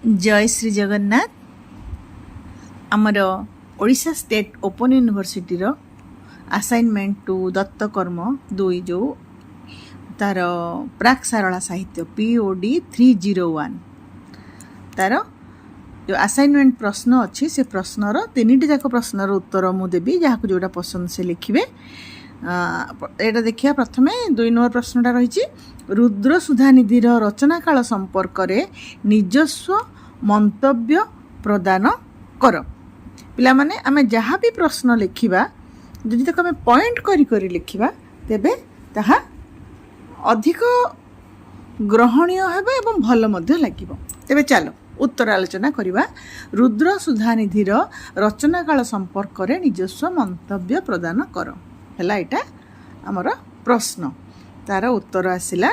जय श्री जगन्नाथ। आमर Odisha state open university रो असाइनमेंट टू दत्तकर्म 2 जो तार प्राक सारला साहित्य POD 301 तार जो असाइनमेंट प्रश्न अच्छी से प्रश्नर 3टी जाक प्रश्नर उत्तर मु देवी जहाँ जोटा पसंद से लिखिए। यहाँ देखिए प्रथमे 2 नंबर प्रश्नटा रही रुद्र सुधानिधिर रचना काल संपर्क रे निजस्व मंतव्य प्रदान कर। पिला माने आमे जहाँ भी प्रश्न लिखिबा जदि तक आमे पॉइंट करी करी लिखिबा तेबे ताहा अधिक ग्रहणीय हेबे एवं भल मध्य लागिबो। तेबे चलो उत्तर आलोचना करिबा। रुद्र सुधानिधिर रचना काल संपर्क रे निजस्व मंतव्य प्रदान कर हला एटा हमर प्रश्न। तार उत्तर आसिला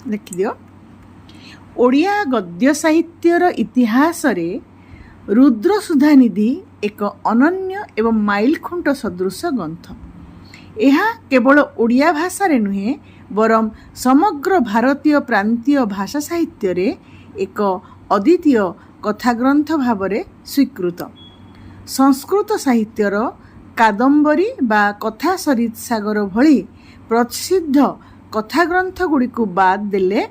लिखि दियो। ओडिया गद्य साहित्यर इतिहास रे रुद्र सुधानिधि एक अनन्य एवं माइलखुंट सदृश ग्रंथ। यह केवल ओडिया भाषा रे नुहे बरम समग्र भारतीय प्रांतीय भाषा साहित्य रे एक अद्वितीय कथा ग्रंथ भावरे स्वीकृत। संस्कृत साहित्यर कादम्बरी बा कथा सरित सागर भली प्रसिद्ध कथा ग्रंथ गुड़ी को बाद देले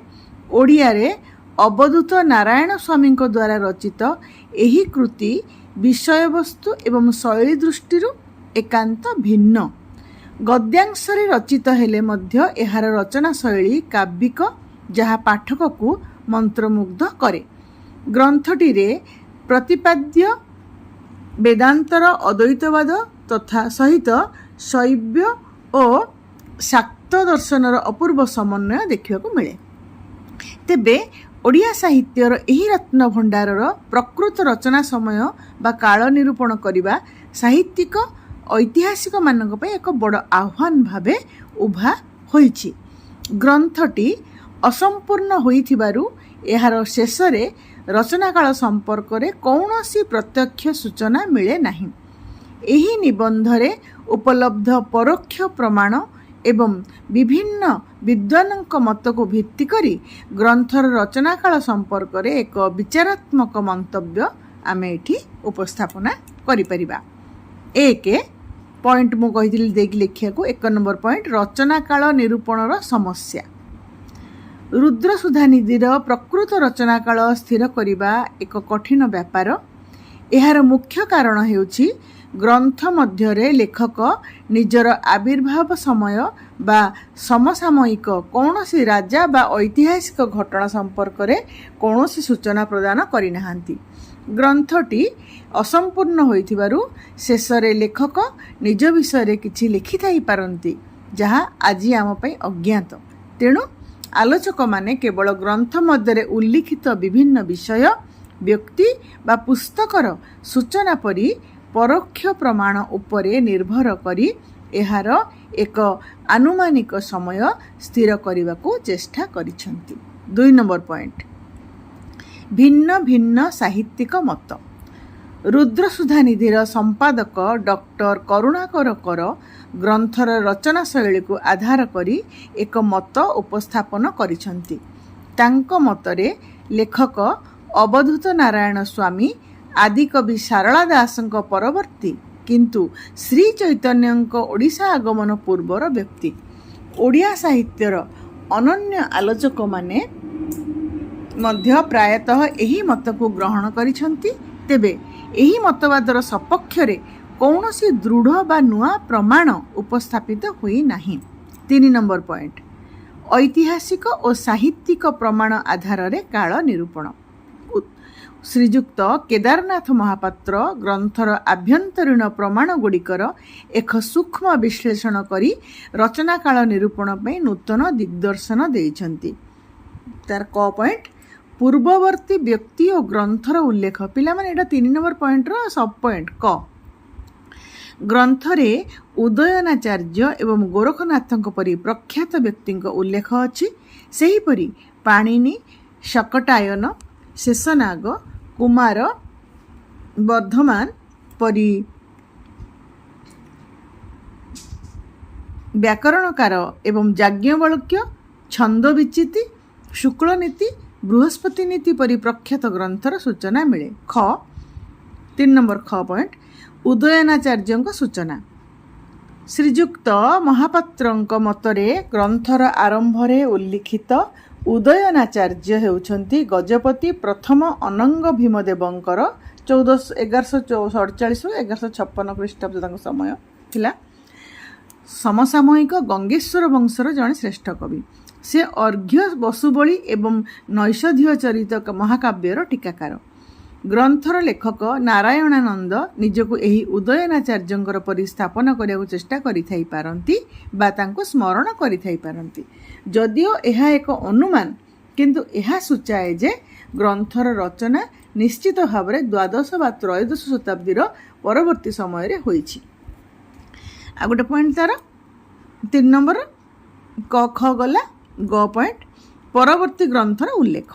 ओडिया रे अवधूत नारायण स्वामी द्वारा रचित एही कृति विषय वस्तु एवं शैली दृष्टि एकांत भिन्न। गद्यांशरे रचित हेले मध्य एहार रचना शैली काव्यिक जहाँ पाठक को मंत्रमुग्ध करे। ग्रंथटी रे प्रतिपाद्य वेदांतर अद्वैतवाद तथा सहित शैव और शाक्त दर्शनर अपूर्व समन्वय देखा मिले। तेबे ओडिया साहित्यर एही रत्न भंडारर प्रकृत रचना समय बा काल निरूपण करिबा साहित्यिक ऐतिहासिक मानक पे एक बड़ आह्वान भावे उभा होईछि। ग्रंथटी असंपूर्ण होइथिबारु एहार शेष रे रचना काल संपर्क रे कौनसी प्रत्यक्ष सूचना मिले नाही। एही निबंधरे उपलब्ध परोक्ष प्रमाण एवं विभिन्न विद्वानक मत को भित्ति करी ग्रंथर रचना काल संपर्क रे एक विचारात्मक मंतव्य आमे एठी उपस्थापना करि परिबा। एक पॉइंट मु कहिदिली देख लिखिया को 1 नंबर पॉइंट रचना काल निरूपणर समस्या। रुद्र सुधानिधिर प्रकृत रचना काल स्थिर करिबा एक कठिन व्यापार। एहार मुख्य कारण हेउछि ग्रंथ मध्यरे लेखक निजर आविर्भाव समय बा समसामयिक कौनसी राजा बा ऐतिहासिक घटना संपर्क रे कौनसी सूचना प्रदान करि नाहांती। ग्रंथटी असंपूर्ण होइथिबारु शेषरे लेखक निज विषय रे किछि लिखि थाई पारंती जहाँ आजि आम पई अज्ञात। तेणु आलोचक माने केवल ग्रंथ मध्यरे उल्लिखित विभिन्न विषय व्यक्ति बा पुस्तकर सूचना परी परोक्ष प्रमाण उपरे निर्भर करी एहार एक आनुमानिक समय स्थिर करने को चेष्टा करिसेंती। 2 नंबर पॉइंट भिन्न भिन्न साहित्यिक मत। रुद्र सुधानिधिर संपादक डॉक्टर करुणाकर कर ग्रंथर रचना शैली को आधार करी एक मत उपस्थापन करिसेंती। तांको मतरे लेखक अवधूत नारायण स्वामी आदिकवि शारला दासଙ୍କ परवर्ती किंतु श्री चैतन्यଙ୍କ ओडिशा आगमन पूर्वर व्यक्ति। ओडिया साहित्यर अनन्य आलोचक माने मध्य प्रायतः एही मत को ग्रहण करिसेंती। तेबे एही मतवादर सपक्ष रे कौनसी दृढ़ बा नुआ प्रमाण उपस्थापित होई नाही। 3 नंबर पॉइंट ऐतिहासिक और साहित्यिक प्रमाण आधार रे काल निरूपण। श्रीजुक्त केदारनाथ महापात्र ग्रंथर आभ्यंतरीण प्रमाण गुड़िकर एक सूक्ष्म विश्लेषण करी रचना काल निरूपण पे नूतन दिग्दर्शन देइछंती। तार क पॉइंट पूर्ववर्ती व्यक्ति और ग्रंथर उल्लेख। पिला माने एटा 3 नंबर पॉइंट रो सब पॉइंट क ग्रंथरे उदयनाचार्य एवं गोरखनाथଙ୍କ परी प्रख्यात व्यक्तिଙ୍କ उल्लेख अछि। सेही परी पाणिनि शकटायन शेषनाग कुमार वर्धमान परी व्याकरणकार एवं याज्ञवल्क्य छंद विचिति शुक्लनीति ବୃହସ୍ପତି ନୀତି ପରି ପ୍ରଖ୍ୟାତ ଗ୍ରନ୍ଥର ସୂଚନା ମିଳେ। 3 ନମ୍ବର ପଏଣ୍ଟ ଉଦୟନାଚାର୍ଯ୍ୟଙ୍କ ସୂଚନା। ଶ୍ରୀଯୁକ୍ତ ମହାପାତ୍ରଙ୍କ ମତରେ ଗ୍ରନ୍ଥର ଆରମ୍ଭରେ ଉଲ୍ଲିଖିତ ଉଦୟନାଚାର୍ଯ୍ୟ ହେଉଛନ୍ତି ଗଜପତି ପ୍ରଥମ ଅନଙ୍ଗ ଭୀମଦେବଙ୍କର 1147-1156 ଖ୍ରୀଷ୍ଟାବ୍ଦ ତାଙ୍କ ସମୟ ଥିଲା। ସମସାମୟିକ ଗଙ୍ଗେଶ୍ୱର ବଂଶର ଜଣେ ଶ୍ରେଷ୍ଠ କବି। ସେ ଅର୍ଘ୍ୟ ବସୁବଳି ଏବଂ ନୈଷଧୀୟ ଚରିତ ମହାକାବ୍ୟର ଟୀକାକାର। ଗ୍ରନ୍ଥର ଲେଖକ ନାରାୟଣାନନ୍ଦ ନିଜକୁ ଏହି ଉଦୟନାଚାର୍ଯ୍ୟଙ୍କର ପରି ସ୍ଥାପନ କରିବାକୁ ଚେଷ୍ଟା କରିଥାଇପାରନ୍ତି ବା ତାଙ୍କୁ ସ୍ମରଣ କରିଥାଇପାରନ୍ତି। ଯଦିଓ ଏହା ଏକ ଅନୁମାନ, କିନ୍ତୁ ଏହା ସୂଚାଏ ଯେ ଗ୍ରନ୍ଥର ରଚନା ନିଶ୍ଚିତ ଭାବରେ ଦ୍ୱାଦଶ ବା ତ୍ରୟୋଦଶ ଶତାବ୍ଦୀର ପରବର୍ତ୍ତୀ ସମୟରେ ହୋଇଛି। ଆଉ ଗୋଟେ ପଏଣ୍ଟ ତାର 3 ନମ୍ବର ଖ ଗଲା। ପଏଣ୍ଟ ପରବର୍ତ୍ତୀ ଗ୍ରନ୍ଥର ଉଲ୍ଲେଖ।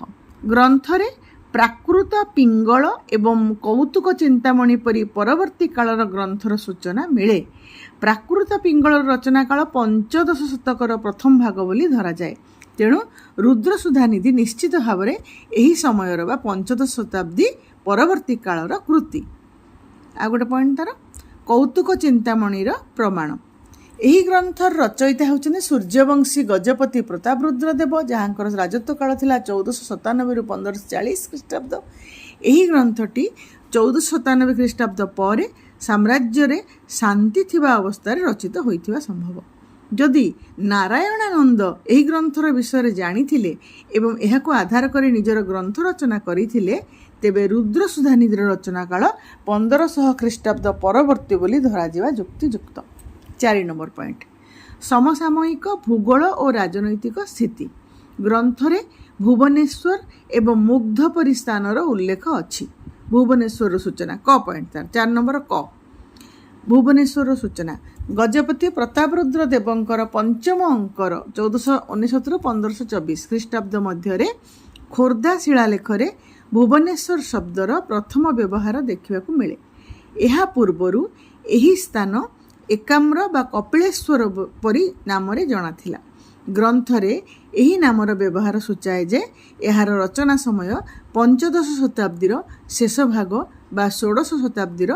ଗ୍ରନ୍ଥରେ ପ୍ରାକୃତ ପିଙ୍ଗଳ ଏବଂ କୌତୁକ ଚିନ୍ତାମଣି ପରି ପରବର୍ତ୍ତୀ କାଳର ଗ୍ରନ୍ଥର ସୂଚନା ମିଳେ। ପ୍ରାକୃତ ପିଙ୍ଗଳର ରଚନା କାଳ ପଞ୍ଚଦଶ ଶତକର ପ୍ରଥମ ଭାଗ ବୋଲି ଧରାଯାଏ। ତେଣୁ ରୁଦ୍ରସୁଧାନିଧି ନିଶ୍ଚିତ ଭାବରେ ଏହି ସମୟର ବା ପଞ୍ଚଦଶ ଶତାବ୍ଦୀ ପରବର୍ତ୍ତୀ କାଳର କୃତି। ଆଉ ଗୋଟେ ପଏଣ୍ଟ ତାର କୌତୁକ ଚିନ୍ତାମଣିର ପ୍ରମାଣ। ଏହି ଗ୍ରନ୍ଥର ରଚୟିତା ହେଉଛନ୍ତି ସୂର୍ଯ୍ୟବଂଶୀ ଗଜପତି ପ୍ରତାପରୁଦ୍ର ଦେବ, ଯାହାଙ୍କର ରାଜତ୍ୱ କାଳ ଥିଲା 1497-1540 ଖ୍ରୀଷ୍ଟାବ୍ଦ। ଏହି ଗ୍ରନ୍ଥଟି 1497 ଖ୍ରୀଷ୍ଟାବ୍ଦ ପରେ ସାମ୍ରାଜ୍ୟରେ ଶାନ୍ତି ଥିବା ଅବସ୍ଥାରେ ରଚିତ ହୋଇଥିବା ସମ୍ଭବ। ଯଦି ନାରାୟଣାନନ୍ଦ ଏହି ଗ୍ରନ୍ଥର ବିଷୟରେ ଜାଣିଥିଲେ ଏବଂ ଏହାକୁ ଆଧାର କରି ନିଜର ଗ୍ରନ୍ଥ ରଚନା କରିଥିଲେ, ତେବେ ରୁଦ୍ରସୁଧାନିଧିର ରଚନା କାଳ 1500 ଖ୍ରୀଷ୍ଟାବ୍ଦ ପରବର୍ତ୍ତୀ ବୋଲି ଧରାଯିବା ଯୁକ୍ତିଯୁକ୍ତ। 4 ନମ୍ବର ପଏଣ୍ଟ ସମସାମୟିକ ଭୂଗୋଳ ଓ ରାଜନୈତିକ ସ୍ଥିତି। ଗ୍ରନ୍ଥରେ ଭୁବନେଶ୍ୱର ଏବଂ ମୁଗ୍ଧ ପରି ସ୍ଥାନର ଉଲ୍ଲେଖ ଅଛି। ଭୁବନେଶ୍ୱରର ସୂଚନା ପଏଣ୍ଟ ତାର 4 ନମ୍ବର ଭୁବନେଶ୍ୱରର ସୂଚନା। ଗଜପତି ପ୍ରତାପରୁଦ୍ର ଦେବଙ୍କର ପଞ୍ଚମ ଅଙ୍କର 1469-1524 ଖ୍ରୀଷ୍ଟାବ୍ଦ ମଧ୍ୟରେ ଖୋର୍ଦ୍ଧା ଶିଳାଲେଖରେ ଭୁବନେଶ୍ୱର ଶବ୍ଦର ପ୍ରଥମ ବ୍ୟବହାର ଦେଖିବାକୁ ମିଳେ। ଏହା ପୂର୍ବରୁ ଏହି ସ୍ଥାନ ଏକାମ୍ର ବା କପିଳେଶ୍ୱର ପରି ନାମରେ ଜଣାଥିଲା। ଗ୍ରନ୍ଥରେ ଏହି ନାମର ବ୍ୟବହାର ସୂଚାଏ ଯେ ଏହାର ରଚନା ସମୟ ପଞ୍ଚଦଶ ଶତାବ୍ଦୀର ଶେଷ ଭାଗ ବା ଷୋଡ଼ଶ ଶତାବ୍ଦୀର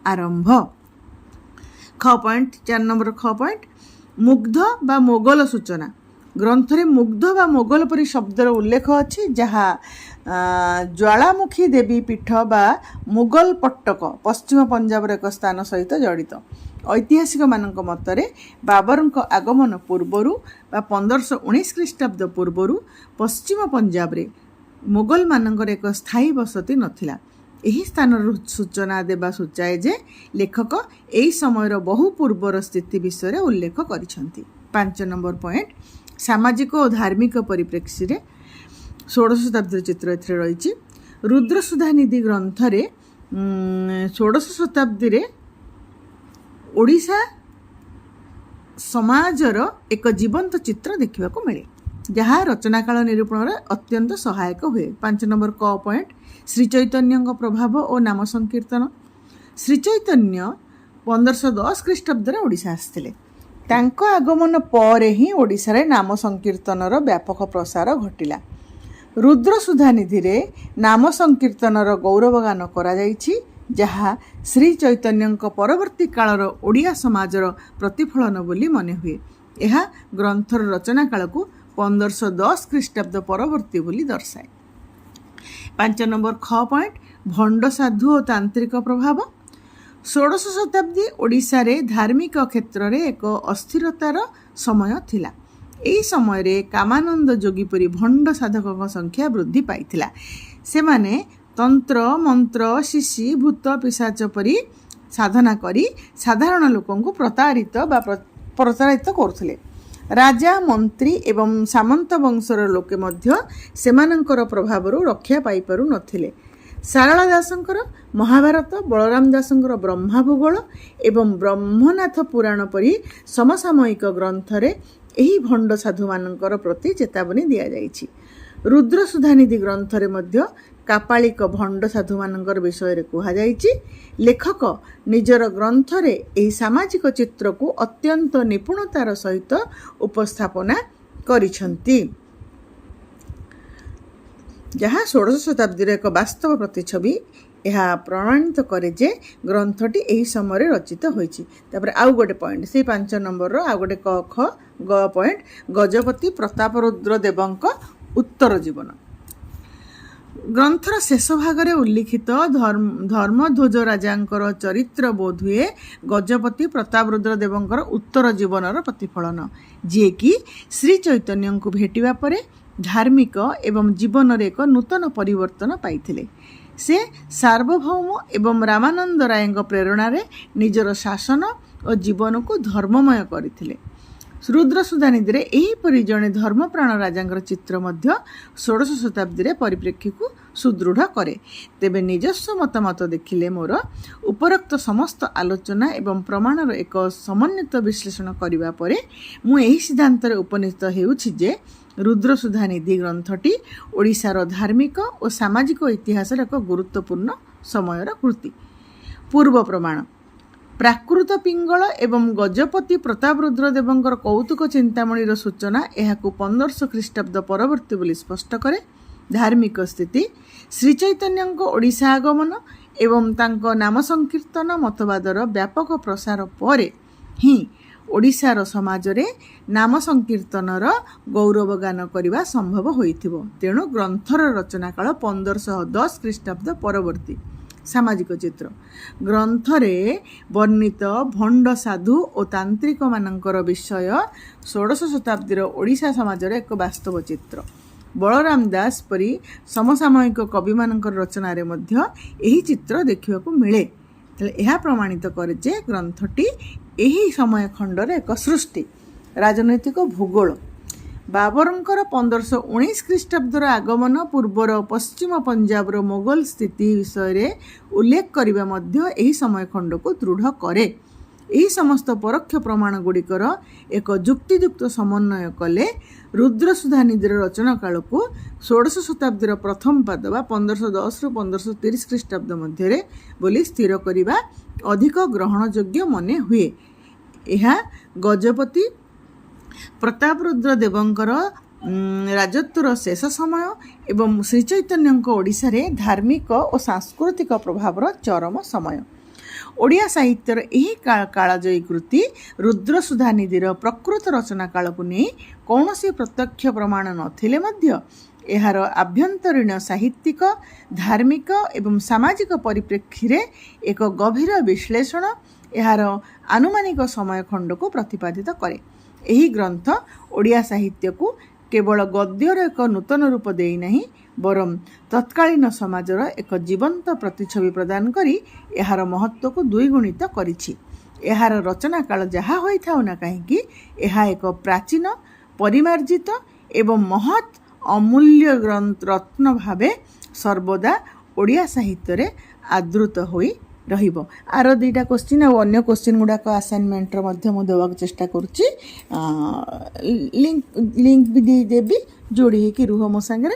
ଆରମ୍ଭ। 4 ନମ୍ବର ପଏଣ୍ଟ ମୁଗ୍ଧ ବା ମୋଗଲ ସୂଚନା। ଗ୍ରନ୍ଥରେ ମୁଗ୍ଧ ବା ମୋଗଲ ପରି ଶବ୍ଦର ଉଲ୍ଲେଖ ଅଛି, ଯାହା ଜ୍ୱାଳାମୁଖୀ ଦେବୀ ପୀଠ ବା ମୁଗଲ ପଟ୍ଟକ ପଶ୍ଚିମ ପଞ୍ଜାବର ଏକ ସ୍ଥାନ ସହିତ ଜଡ଼ିତ। ଐତିହାସିକମାନଙ୍କ ମତରେ ବାବରଙ୍କ ଆଗମନ ପୂର୍ବରୁ ବା 1519 ଖ୍ରୀଷ୍ଟାବ୍ଦ ପୂର୍ବରୁ ପଶ୍ଚିମ ପଞ୍ଜାବରେ ମୋଗଲମାନଙ୍କର ଏକ ସ୍ଥାୟୀ ବସତି ନଥିଲା। ଏହି ସ୍ଥାନର ସୂଚନା ଦେବା ସୂଚାଏ ଯେ ଲେଖକ ଏହି ସମୟର ବହୁ ପୂର୍ବର ସ୍ଥିତି ବିଷୟରେ ଉଲ୍ଲେଖ କରିଛନ୍ତି। 5 ନମ୍ବର ପଏଣ୍ଟ ସାମାଜିକ ଓ ଧାର୍ମିକ ପରିପ୍ରେକ୍ଷୀରେ ଷୋଡ଼ଶ ଶତାବ୍ଦୀର ଚିତ୍ର ଏଥିରେ ରହିଛି। ରୁଦ୍ରସୁଧାନିଧି ଗ୍ରନ୍ଥରେ ଷୋଡ଼ଶ ଶତାବ୍ଦୀରେ ଓଡ଼ିଶା ସମାଜର ଏକ ଜୀବନ୍ତ ଚିତ୍ର ଦେଖିବାକୁ ମିଳେ, ଯାହା ରଚନାକାଳ ନିରୂପଣରେ ଅତ୍ୟନ୍ତ ସହାୟକ ହୁଏ। 5 ନମ୍ବର ପଏଣ୍ଟ ଶ୍ରୀଚୈତନ୍ୟଙ୍କ ପ୍ରଭାବ ଓ ନାମ ସଂକୀର୍ତ୍ତନ। ଶ୍ରୀଚୈତନ୍ୟ 1510 ଖ୍ରୀଷ୍ଟାବ୍ଦରେ ଓଡ଼ିଶା ଆସିଥିଲେ। ତାଙ୍କ ଆଗମନ ପରେ ହିଁ ଓଡ଼ିଶାରେ ନାମ ସଂକୀର୍ତ୍ତନର ବ୍ୟାପକ ପ୍ରସାର ଘଟିଲା। ରୁଦ୍ରସୁଧାନିଧିରେ ନାମ ସଂକୀର୍ତ୍ତନର ଗୌରବଗାନ କରାଯାଇଛି, ଯାହା ଶ୍ରୀ ଚୈତନ୍ୟଙ୍କ ପରବର୍ତ୍ତୀ କାଳର ଓଡ଼ିଆ ସମାଜର ପ୍ରତିଫଳନ ବୋଲି ମନେ ହୁଏ। ଏହା ଗ୍ରନ୍ଥର ରଚନା କାଳକୁ 1510 ଖ୍ରୀଷ୍ଟାବ୍ଦ ପରବର୍ତ୍ତୀ ବୋଲି ଦର୍ଶାଏ। 5 ନମ୍ବର ପଏଣ୍ଟ ଭଣ୍ଡ ସାଧୁ ଓ ତାନ୍ତ୍ରିକ ପ୍ରଭାବ। ଷୋଡ଼ଶ ଶତାବ୍ଦୀ ଓଡ଼ିଶାରେ ଧାର୍ମିକ କ୍ଷେତ୍ରରେ ଏକ ଅସ୍ଥିରତାର ସମୟ ଥିଲା। ଏହି ସମୟରେ କାମାନନ୍ଦ ଯୋଗୀ ପରି ଭଣ୍ଡ ସାଧକଙ୍କ ସଂଖ୍ୟା ବୃଦ୍ଧି ପାଇଥିଲା। ସେମାନେ ତନ୍ତ୍ର ମନ୍ତ୍ର ଶିଶି ଭୂତ ପିଶାଚ ପରି ସାଧନା କରି ସାଧାରଣ ଲୋକଙ୍କୁ ପ୍ରତାରିତ କରୁଥିଲେ। ରାଜା ମନ୍ତ୍ରୀ ଏବଂ ସାମନ୍ତ ବଂଶର ଲୋକେ ମଧ୍ୟ ସେମାନଙ୍କର ପ୍ରଭାବରୁ ରକ୍ଷା ପାଇପାରୁନଥିଲେ। ସାରଳା ଦାସଙ୍କର ମହାଭାରତ, ବଳରାମ ଦାସଙ୍କର ବ୍ରହ୍ମା ଭୂଗୋଳ ଏବଂ ବ୍ରହ୍ମନାଥ ପୁରାଣ ପରି ସମସାମୟିକ ଗ୍ରନ୍ଥରେ ଏହି ଭଣ୍ଡ ସାଧୁମାନଙ୍କର ପ୍ରତି ଚେତାବନୀ ଦିଆଯାଇଛି। ରୁଦ୍ରସୁଧାନିଧି ଗ୍ରନ୍ଥରେ ମଧ୍ୟ କାପାଳିକ ଭଣ୍ଡ ସାଧୁମାନଙ୍କର ବିଷୟରେ କୁହାଯାଇଛି। ଲେଖକ ନିଜର ଗ୍ରନ୍ଥରେ ଏହି ସାମାଜିକ ଚିତ୍ରକୁ ଅତ୍ୟନ୍ତ ନିପୁଣତାର ସହିତ ଉପସ୍ଥାପନା କରିଛନ୍ତି। जहाँ 16 शताब्दी एक वास्तव प्रतिछवि यह प्रमाणित करे जे ग्रंथटी यही समय रचित होइछि। तापर आउ गोटे पॉइंट से 5 नंबर रो आउ गोटे क ख ग पॉइंट गजपति प्रतापरुद्र देवंक उत्तर जीवन। ग्रंथर शेष भागरे उल्लिखित धर्मध्वज राजांकर चरित्र बोध हुए गजपति प्रतापरुद्र देवंकर उत्तर जीवनर प्रतिफलन, जे कि श्री चैतन्य को भेटिबा परे धार्मिक एवं जीवन रे एक नूतन परिवर्तन पाइथिले। से सार्वभौम एवं रामानंद राय प्रेरणा रे निजर शासन और जीवन को धर्ममय करथिले। रुद्रसुधानिधि रे एहीपरि जड़े धर्मप्राण राजांकर चित्र मध्य 16 शताब्दी रे परिप्रेक्षी को सुदृढ़ करे। तेबे निजस्व मतामत देखिले मोर उपरोक्त समस्त आलोचना एवं प्रमाणर एक समन्वित विश्लेषण करिबा परे मु एही सिद्धांत रे उपनीत हेउछि जे रुद्रसुधानिधि ग्रंथटी ओडिशार धार्मिक और सामाजिक इतिहास एक गुरुत्वपूर्ण समयर कृति। पूर्व प्रमाण प्राकृत पिंगल एवं गजपति प्रतापरुद्र देवंकर कौतुक चिंतामणिर सूचना यहाकू 1500 ख्रीष्टाब्द परवर्ती बोली स्पष्ट करे। धार्मिक स्थिति श्रीचैतन्य ओडिशा आगमन एवं तांको नाम संकीर्तन मतवादर व्यापक प्रसार परे ही ओडिशार समाज रे नाम संकीर्तनर गौरवगान करने संभव होइथिबो। तेणु ग्रंथर रचना काल 1510 ख्रीष्टाब्द परवर्ती। सामाजिक चित्र ग्रंथरे वर्णित भंड साधु और तांत्रिक मानकर विषय 16 शताब्दीर ओडिशा समाजर एक वास्तव चित्र। बलराम दास परी समसामयिक कवि मानकर रचना रे मध्य एही चित्र देखिबाकू मिले। यह प्रमाणित करे जे ग्रंथटी एही समय खंडर एक सृष्टि। राजनैतिक भूगोल बाबरंकर 1519 ख्रीष्टाब्दर आगमन पूर्वर पश्चिम पंजाब मोगल स्थिति विषय उल्लेख करने मध्य एही समय खंड को दृढ़ करे। एही समस्त परोक्ष प्रमाण गुड़िकर एक जुक्तियुक्त समन्वय कले रुद्रसुधानिधिर रचना काल को 16 शताब्दीर प्रथम पाद बा 1510 रु 1530 ख्रीष्टाब्द मध्य बोली स्थिर करिबा अधिक ग्रहणयोग्य मने हुए। यह गजपति प्रतापरुद्र देवंकर राजत्वर शेष समय एवं श्रीचैतन्य ओडिशा रे धार्मिक और सांस्कृतिक प्रभावर चरम समय। ओडिया साहित्यर एही कालजयी कृति रुद्रसुधानिधिर प्रकृत रचना काल को नहीं कौनसी प्रत्यक्ष प्रमाण नथिले मध्य एहार आभ्यंतरीण साहित्यिक धार्मिक एवं सामाजिक परिप्रेक्षी रे एक गभीर विश्लेषण एहार आनुमानिक समय खंड को प्रतिपादित करे। एही ग्रंथ ओडिया साहित्य को केवल गद्यर एक नूतन रूप देई नहीं बरं तत्कालीन समाजर एक जीवंत प्रतिछवि प्रदान करी एहार महत्व को द्विगुणित करिछि। एहार रचना काल जहाँ होई थाउ ना कहीं एहा एक प्राचीन परिमार्जित एवं महत् अमूल्य ग्रंथ रत्न भावे सर्वदा ओडिया साहित्य रे आदृत होई रहिबो। आरो दुईटा क्वेश्चन और अन्य क्वेश्चन गुड़ाक असाइनमेंट मु देवाक चेष्टा करुच्ची। लिंक भी देदेवी जोड़ी कि रुह मो सांगे।